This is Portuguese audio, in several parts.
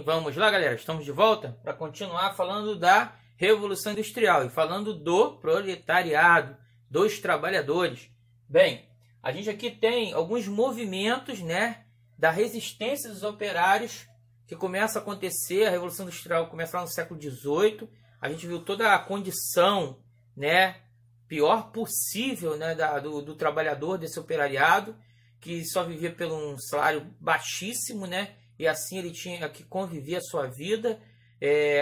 Vamos lá, galera. Estamos de volta para continuar falando da Revolução Industrial e falando do proletariado, dos trabalhadores. Bem, a gente aqui tem alguns movimentos, né, da resistência dos operários que começa a acontecer. A Revolução Industrial começa lá no século XVIII. A gente viu toda a condição, né, pior possível, né, do trabalhador, desse operariado, que só vivia por um salário baixíssimo, né? E assim ele tinha que conviver a sua vida,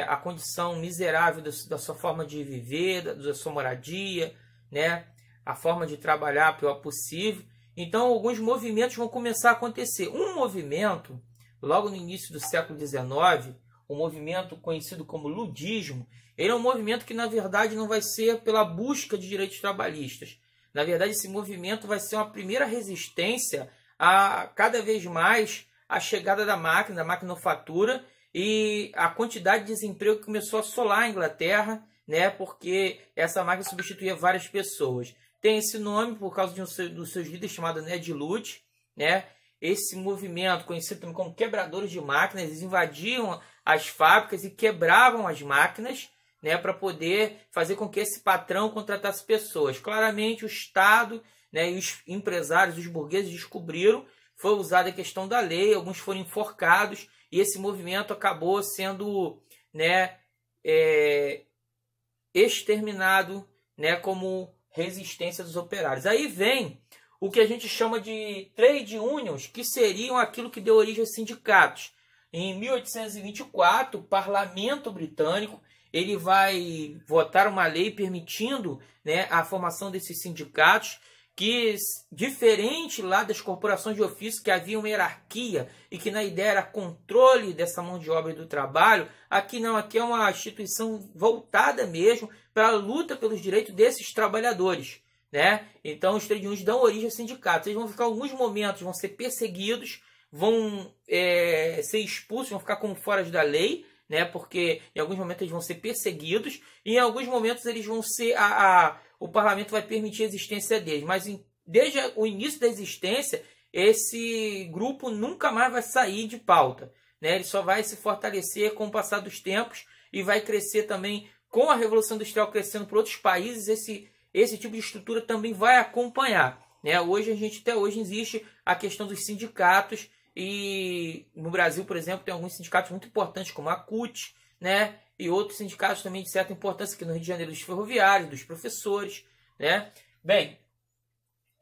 a condição miserável da sua forma de viver, da sua moradia, né? A forma de trabalhar a pior possível. Então alguns movimentos vão começar a acontecer. Um movimento, logo no início do século XIX, um movimento conhecido como ludismo, ele é um movimento que na verdade não vai ser pela busca de direitos trabalhistas. Na verdade esse movimento vai ser uma primeira resistência a cada vez mais a chegada da maquinofatura e a quantidade de desemprego que começou a assolar a Inglaterra, né, porque essa máquina substituía várias pessoas. Tem esse nome por causa de dos seus líderes chamado Ned Ludd, né? Esse movimento, conhecido também como quebradores de máquinas, eles invadiam as fábricas e quebravam as máquinas, né, para poder fazer com que esse patrão contratasse pessoas. Claramente o Estado, né, e os empresários, os burgueses descobriram. Foi usada a questão da lei, alguns foram enforcados e esse movimento acabou sendo, né, exterminado, né, como resistência dos operários. Aí vem o que a gente chama de trade unions, que seriam aquilo que deu origem aos sindicatos. Em 1824, o parlamento britânico ele vai votar uma lei permitindo, né, a formação desses sindicatos, que, diferente lá das corporações de ofício, que havia uma hierarquia e que na ideia era controle dessa mão de obra e do trabalho, aqui não, aqui é uma instituição voltada mesmo para a luta pelos direitos desses trabalhadores, né? Então os trade unions dão origem a sindicatos. Eles vão ficar alguns momentos, vão ser perseguidos, vão ser expulsos, vão ficar como fora da lei, né? Porque em alguns momentos eles vão ser perseguidos e em alguns momentos eles vão ser o parlamento vai permitir a existência deles, mas desde o início da existência, esse grupo nunca mais vai sair de pauta, né? Ele só vai se fortalecer com o passar dos tempos e vai crescer também com a Revolução Industrial crescendo por outros países, esse tipo de estrutura também vai acompanhar, né? Até hoje existe a questão dos sindicatos e no Brasil, por exemplo, tem alguns sindicatos muito importantes como a CUT, né? E outros sindicatos também de certa importância aqui no Rio de Janeiro, dos ferroviários, dos professores, né? Bem,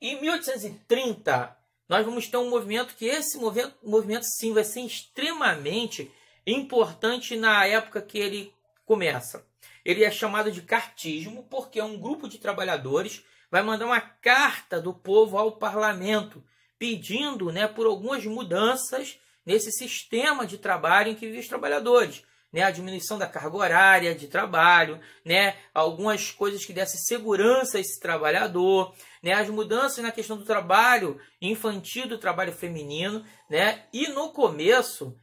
em 1830, nós vamos ter um movimento que esse movimento sim vai ser extremamente importante na época que ele começa. Ele é chamado de cartismo porque um grupo de trabalhadores vai mandar uma carta do povo ao parlamento pedindo, né, por algumas mudanças nesse sistema de trabalho em que vivem os trabalhadores. Né, a diminuição da carga horária de trabalho, né, algumas coisas que dessem segurança a esse trabalhador, né, as mudanças na questão do trabalho infantil, do trabalho feminino, né, e no começo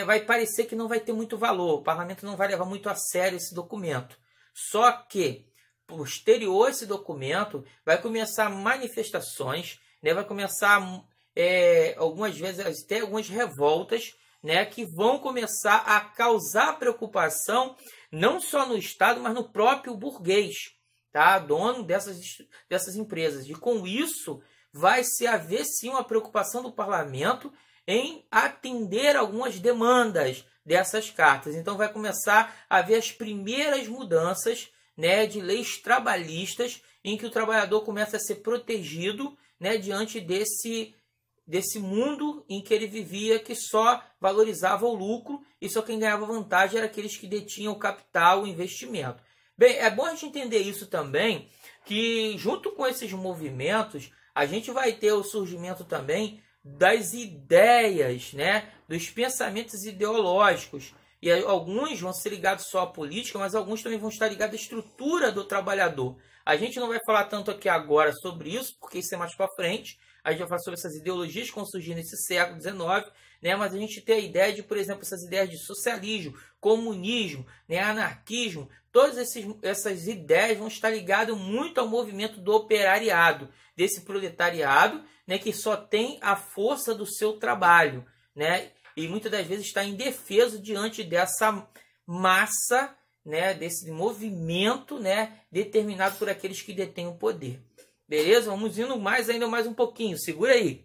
vai parecer que não vai ter muito valor, o parlamento não vai levar muito a sério esse documento. Só que, posterior a esse documento, vai começar manifestações, né, vai começar algumas vezes até algumas revoltas, né, que vão começar a causar preocupação não só no Estado, mas no próprio burguês, tá? Dono dessas empresas. E com isso vai se haver sim uma preocupação do parlamento em atender algumas demandas dessas cartas. Então vai começar a haver as primeiras mudanças, né, de leis trabalhistas em que o trabalhador começa a ser protegido, né, diante desse mundo em que ele vivia, que só valorizava o lucro e só quem ganhava vantagem era aqueles que detinham o capital, o investimento. Bem, é bom a gente entender isso também, que junto com esses movimentos, a gente vai ter o surgimento também das ideias, né, dos pensamentos ideológicos. E alguns vão ser ligados só à política, mas alguns também vão estar ligados à estrutura do trabalhador. A gente não vai falar tanto aqui agora sobre isso, porque isso é mais para frente. A gente vai falar sobre essas ideologias que vão surgir nesse século XIX, né? Mas a gente tem a ideia de, por exemplo, essas ideias de socialismo, comunismo, né? Anarquismo. Todas essas ideias vão estar ligadas muito ao movimento do operariado, desse proletariado, né? Que só tem a força do seu trabalho, né? e muitas das vezes está indefeso diante dessa massa, né, desse movimento, né, determinado por aqueles que detêm o poder. Beleza? Vamos indo ainda mais um pouquinho. Segura aí.